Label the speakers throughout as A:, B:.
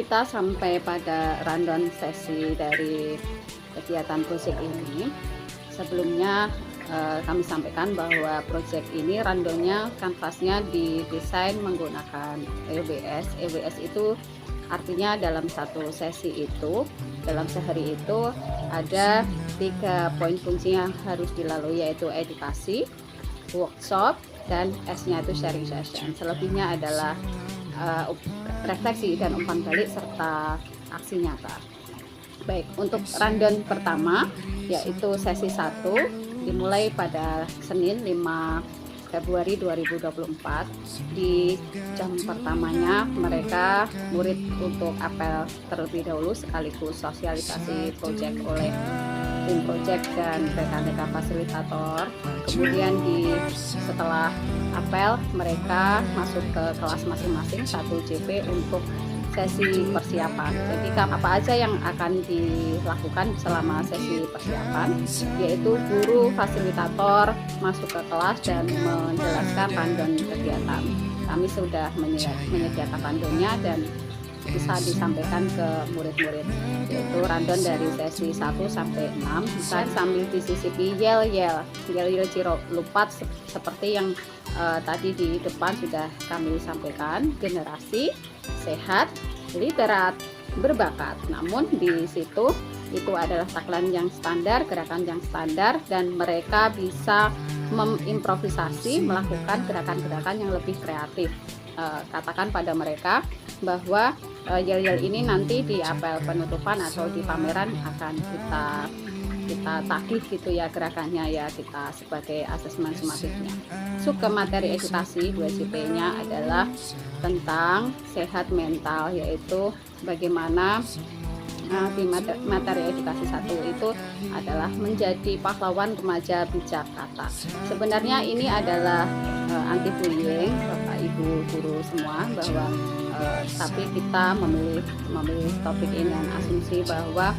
A: kita sampai pada rundown sesi dari kegiatan proyek ini. Sebelumnya kami sampaikan bahwa proyek ini rundownnya kanvasnya didesain menggunakan EWS. EWS itu artinya dalam satu sesi itu, dalam sehari itu ada 3 poin kunci yang harus dilalui, yaitu edukasi, workshop, dan S-nya itu sharing session. Selebihnya adalah refleksi dan umpan balik serta aksi nyata. Baik, untuk rundown pertama yaitu sesi 1 dimulai pada Senin 5 Februari 2024. Di jam pertamanya mereka murid untuk apel terlebih dahulu sekaligus sosialisasi proyek oleh tim proyek dan rekan-rekan fasilitator. Kemudian setelah apel mereka masuk ke kelas masing-masing 1 JP untuk sesi persiapan. Jadi apa aja yang akan dilakukan selama sesi persiapan, yaitu guru fasilitator masuk ke kelas dan menjelaskan rundown kegiatan. Kami sudah menyediakan rundownnya dan bisa disampaikan ke murid-murid, yaitu rundown dari sesi 1 sampai 6. Bisa sambil disisipi yel-yel Cilupat seperti yang tadi di depan sudah kami sampaikan, generasi sehat, literat, berbakat. Namun di situ itu adalah tagline yang standar, gerakan yang standar, dan mereka bisa mengimprovisasi, melakukan gerakan-gerakan yang lebih kreatif. Katakan pada mereka bahwa yel-yel ini nanti di apel penutupan atau di pameran akan kita tagih gitu ya gerakannya, ya kita sebagai asesmen sumatifnya. Masuk ke materi edukasi, 2 JP-nya adalah tentang sehat mental, yaitu bagaimana di materi edukasi 1 itu adalah menjadi pahlawan remaja bijak kata. Sebenarnya ini adalah anti bullying Bapak Ibu guru semua, bahwa tapi kita memilih topik ini dengan asumsi bahwa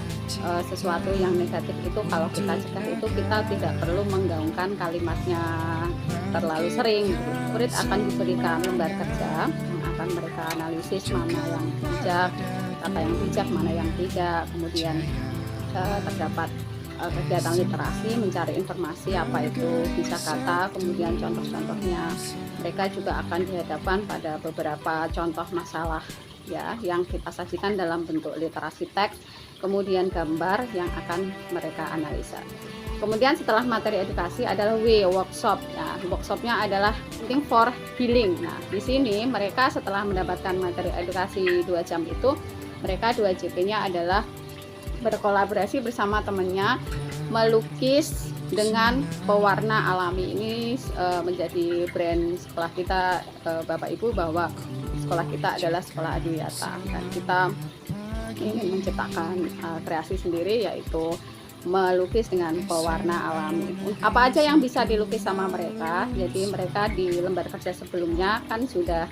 A: sesuatu yang negatif itu kalau kita cegah itu kita tidak perlu menggaungkan kalimatnya terlalu sering. Murid akan diberikan lembar kerja yang akan mereka analisis mana yang bijak, kata yang bijak, mana yang tidak. Kemudian terdapat kegiatan literasi, mencari informasi apa itu bisa kata, kemudian contoh-contohnya. Mereka juga akan dihadapkan pada beberapa contoh masalah ya yang kita sajikan dalam bentuk literasi teks, kemudian gambar yang akan mereka analisa. Kemudian setelah materi edukasi adalah workshop. Nah, workshopnya adalah Think for Healing. Nah, di sini mereka setelah mendapatkan materi edukasi 2 jam itu, mereka 2 JP-nya adalah berkolaborasi bersama temannya melukis dengan pewarna alami. Ini menjadi brand sekolah kita, Bapak Ibu, bahwa sekolah kita adalah sekolah Adiwiyata dan kita ingin menciptakan kreasi sendiri, yaitu melukis dengan pewarna alami. Apa aja yang bisa dilukis sama mereka? Jadi mereka di lembar kerja sebelumnya kan sudah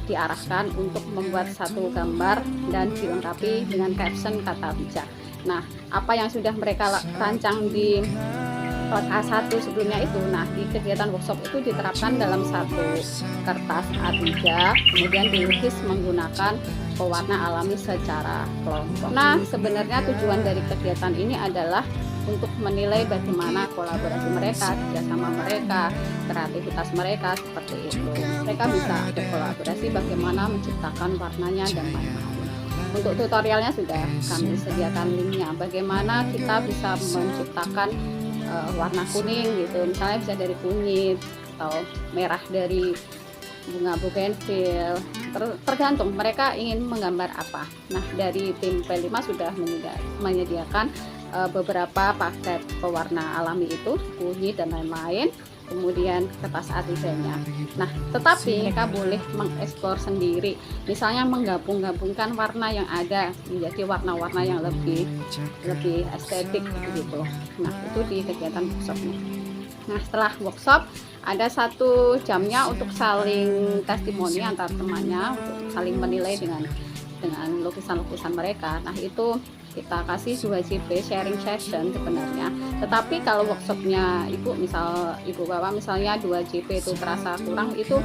A: diarahkan untuk membuat satu gambar dan dilengkapi dengan caption kata bijak. Nah, apa yang sudah mereka rancang di kelas A1 sebelumnya itu, nah di kegiatan workshop itu diterapkan dalam satu kertas A3, kemudian dilukis menggunakan pewarna alami secara kelompok. Nah, sebenarnya tujuan dari kegiatan ini adalah untuk menilai bagaimana kolaborasi mereka, kerjasama mereka, kreativitas mereka, seperti itu. Mereka bisa berkolaborasi bagaimana menciptakan warnanya dan lain-lain. Untuk tutorialnya sudah kami sediakan linknya, bagaimana kita bisa menciptakan warna kuning gitu, misalnya bisa dari kunyit atau merah dari bunga bougainville, tergantung mereka ingin menggambar apa. Nah, dari tim P5 sudah menyediakan beberapa paket pewarna alami itu, kunyit dan lain-lain, kemudian kertas A3-nya. Nah, tetapi mereka boleh mengeksplor sendiri, misalnya menggabungkan warna yang ada menjadi warna-warna yang lebih estetik gitu. Nah, itu di kegiatan workshopnya. Nah, setelah workshop ada 1 jamnya untuk saling testimoni antar temannya, untuk saling menilai dengan lukisan-lukisan mereka. Nah, itu kita kasih 2 JP sharing session sebenarnya. Tetapi kalau workshopnya ibu bapak misalnya 2 JP itu terasa kurang, itu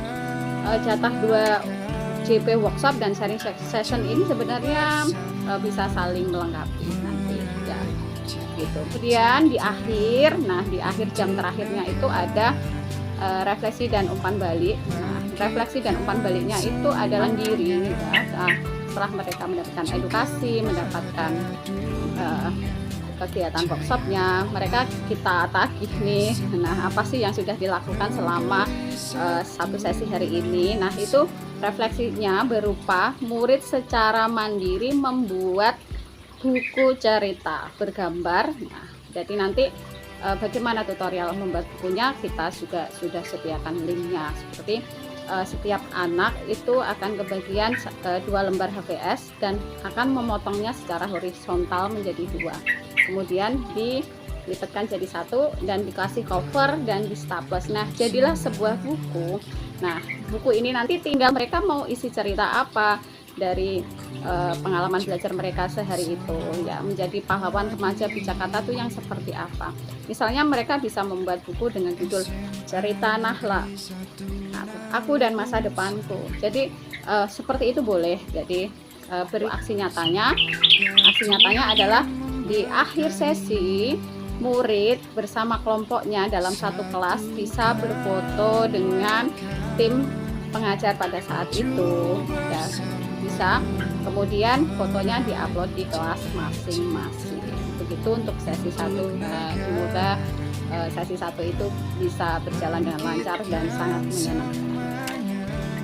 A: jatah 2 JP workshop dan sharing session ini sebenarnya bisa saling melengkapi nanti ya gitu. Kemudian di akhir, di akhir jam terakhirnya itu ada refleksi dan umpan balik. Nah, refleksi dan umpan baliknya itu adalah diri ya. Setelah mereka mendapatkan edukasi, mendapatkan kegiatan workshopnya, mereka kita tagih nih, nah apa sih yang sudah dilakukan selama satu sesi hari ini. Nah itu refleksinya berupa murid secara mandiri membuat buku cerita bergambar. Nah jadi nanti bagaimana tutorial membuat bukunya, kita juga sudah sediakan linknya. Seperti setiap anak itu akan kebagian 2 lembar HVS dan akan memotongnya secara horizontal menjadi 2, kemudian dilipatkan jadi 1 dan dikasih cover dan di staples. Nah jadilah sebuah buku. Nah buku ini nanti tinggal mereka mau isi cerita apa dari pengalaman belajar mereka sehari itu ya, menjadi pahlawan remaja Bicakata tuh yang seperti apa. Misalnya mereka bisa membuat buku dengan judul Cerita Nahla, Aku dan Masa Depanku. Jadi seperti itu boleh. Jadi beri aksi nyatanya. Aksi nyatanya adalah di akhir sesi murid bersama kelompoknya dalam satu kelas bisa berfoto dengan tim pengajar pada saat itu ya, bisa kemudian fotonya diupload di kelas masing-masing. Begitu untuk sesi 1. Semoga sesi 1 itu bisa berjalan dengan lancar dan sangat menyenangkan.